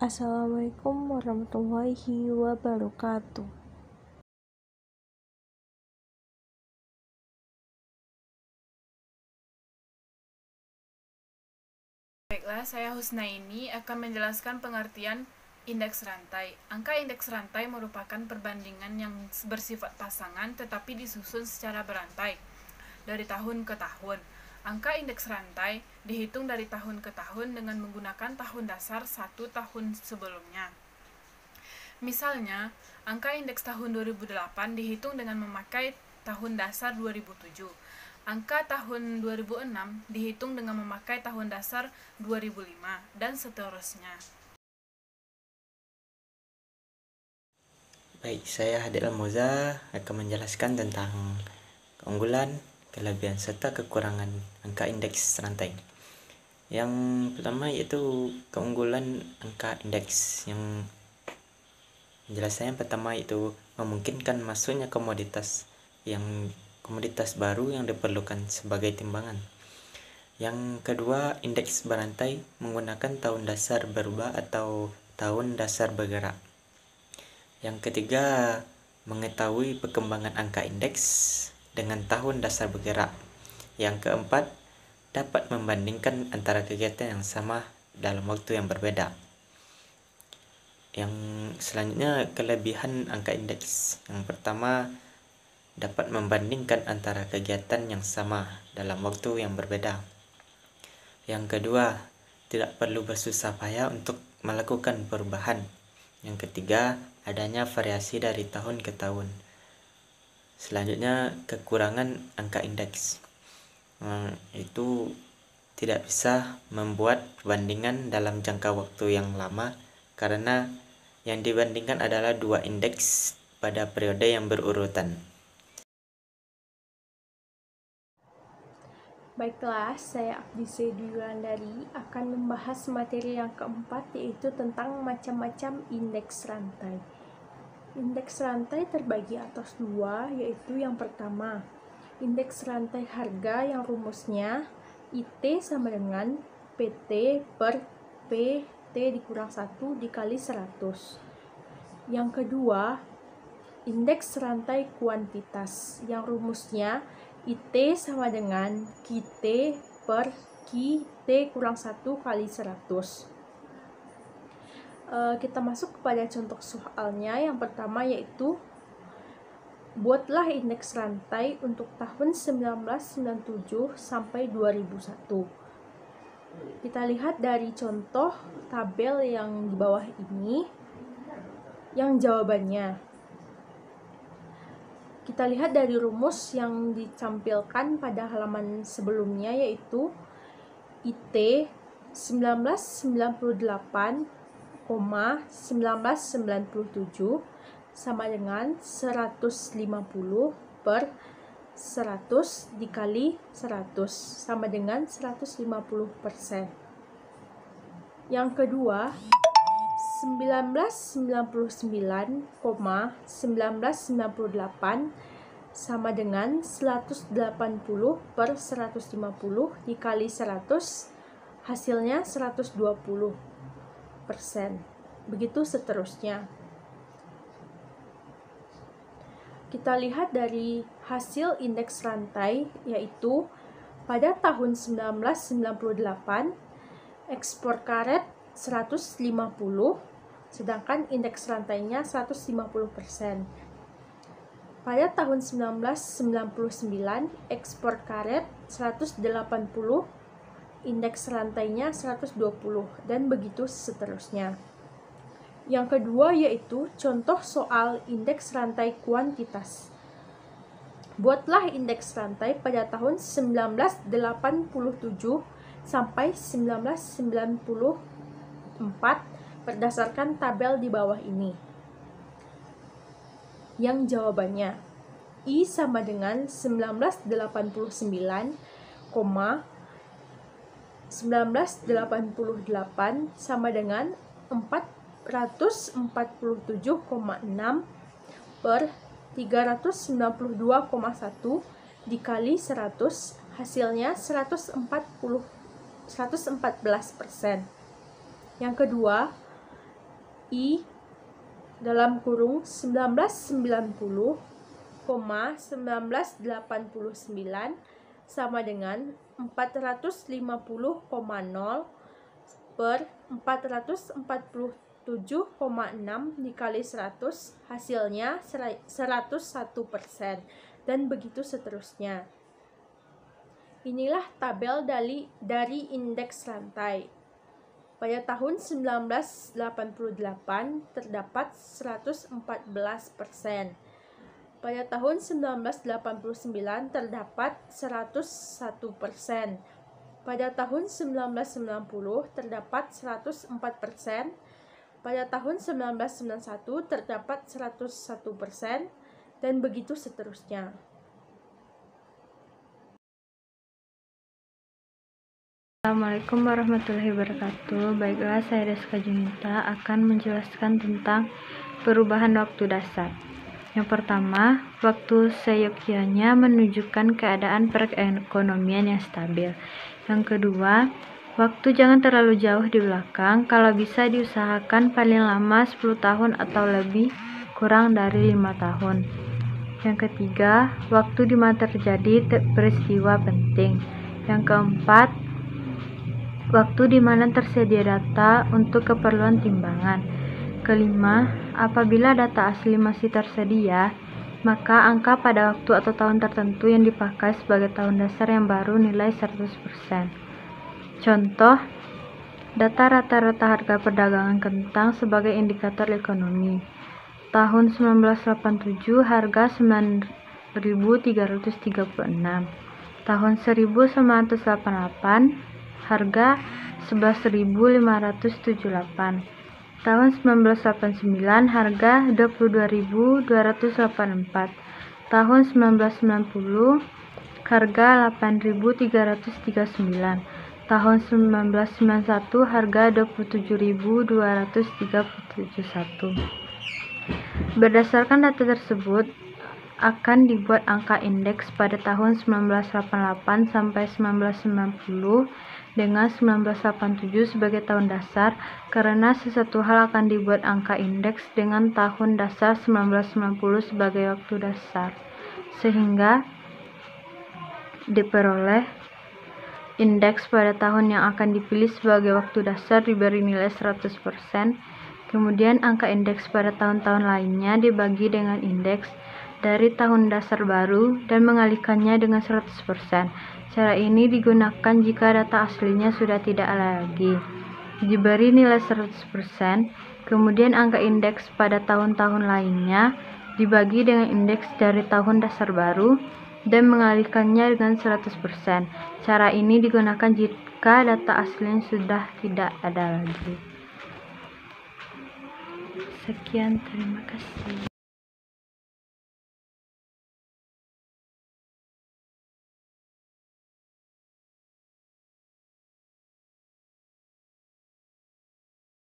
Assalamualaikum warahmatullahi wabarakatuh. Baiklah, saya Husnaini akan menjelaskan pengertian indeks rantai. Angka indeks rantai merupakan perbandingan yang bersifat pasangan tetapi disusun secara berantai dari tahun ke tahun. Angka indeks rantai dihitung dari tahun ke tahun dengan menggunakan tahun dasar satu tahun sebelumnya. Misalnya, angka indeks tahun 2008 dihitung dengan memakai tahun dasar 2007. Angka tahun 2006 dihitung dengan memakai tahun dasar 2005, dan seterusnya. Baik, saya Hadil Moza akan menjelaskan tentang keunggulan, kelebihan, serta kekurangan angka indeks rantai. Yang pertama yaitu keunggulan angka indeks. Yang penjelasan yang pertama itu memungkinkan masuknya komoditas baru yang diperlukan sebagai timbangan. Yang kedua, indeks berantai menggunakan tahun dasar berubah atau tahun dasar bergerak. Yang ketiga, mengetahui perkembangan angka indeks dengan tahun dasar bergerak. Yang keempat, dapat membandingkan antara kegiatan yang sama dalam waktu yang berbeda. Yang selanjutnya, kelebihan angka indeks. Yang pertama, dapat membandingkan antara kegiatan yang sama dalam waktu yang berbeda. Yang kedua, tidak perlu bersusah payah untuk melakukan perubahan. Yang ketiga, adanya variasi dari tahun ke tahun. Selanjutnya, kekurangan angka indeks. Itu tidak bisa membuat perbandingan dalam jangka waktu yang lama karena yang dibandingkan adalah dua indeks pada periode yang berurutan. Baiklah, saya Abdise Dwilandari akan membahas materi yang keempat, yaitu tentang macam-macam indeks rantai. Indeks rantai terbagi atas dua, yaitu yang pertama, indeks rantai harga yang rumusnya IT sama dengan PT per PT dikurang 1 dikali 100. Yang kedua, indeks rantai kuantitas yang rumusnya IT sama dengan QT per QT kurang 1 kali 100. Kita masuk kepada contoh soalnya. Yang pertama yaitu buatlah indeks rantai untuk tahun 1997 sampai 2001. Kita lihat dari contoh tabel yang di bawah ini yang jawabannya. Kita lihat dari rumus yang ditampilkan pada halaman sebelumnya, yaitu IT 1998,1997 sama dengan 150 per 100 dikali 100 sama dengan 150%. Yang kedua, 1999,1998 sama dengan 180 per 150 dikali 100, hasilnya 120%. Begitu seterusnya. Kita lihat dari hasil indeks rantai, yaitu pada tahun 1998 ekspor karet 150, sedangkan indeks rantainya 150%. Pada tahun 1999 ekspor karet 180, indeks rantainya 120, dan begitu seterusnya. Yang kedua yaitu contoh soal indeks rantai kuantitas. Buatlah indeks rantai pada tahun 1987 sampai 1994 berdasarkan tabel di bawah ini. Yang jawabannya I sama dengan 1988 sama dengan 447,6 per 392,1 dikali 100, hasilnya 114%. Yang kedua, I dalam kurung 1990,1989 sama dengan 450,0 per 447,6 dikali 100, hasilnya 101%, dan begitu seterusnya. Inilah tabel dari indeks rantai. Pada tahun 1988 terdapat 114%. Pada tahun 1989 terdapat 101%. Pada tahun 1990 terdapat 104%. Pada tahun 1991 terdapat 101%, dan begitu seterusnya. Assalamualaikum warahmatullahi wabarakatuh. Baiklah, saya Deska Junita akan menjelaskan tentang perubahan waktu dasar. Yang pertama, waktu seyogyanya menunjukkan keadaan perekonomian yang stabil. Yang kedua, waktu jangan terlalu jauh di belakang, kalau bisa diusahakan paling lama 10 tahun atau lebih, kurang dari 5 tahun. Yang ketiga, waktu di mana terjadi peristiwa penting. Yang keempat, waktu di mana tersedia data untuk keperluan timbangan. Kelima, apabila data asli masih tersedia, maka angka pada waktu atau tahun tertentu yang dipakai sebagai tahun dasar yang baru nilai 100%. Contoh, data rata-rata harga perdagangan kentang sebagai indikator ekonomi. Tahun 1987 harga 9.336. Tahun 1988 harga 11.578. Tahun 1989 harga 22.284. Tahun 1990 harga 8.339. Tahun 1991 harga 27.231. Berdasarkan data tersebut, akan dibuat angka indeks pada tahun 1988 sampai 1990 dengan 1987 sebagai tahun dasar, karena sesuatu hal akan dibuat angka indeks dengan tahun dasar 1990 sebagai waktu dasar, sehingga diperoleh indeks pada tahun yang akan dipilih sebagai waktu dasar diberi nilai 100%. Kemudian angka indeks pada tahun-tahun lainnya dibagi dengan indeks dari tahun dasar baru dan mengalihkannya dengan 100%. Cara ini digunakan jika data aslinya sudah tidak ada lagi. Diberi nilai 100%, kemudian angka indeks pada tahun-tahun lainnya dibagi dengan indeks dari tahun dasar baru dan mengalihkannya dengan 100%. Cara ini digunakan jika data aslinya sudah tidak ada lagi. Sekian, terima kasih.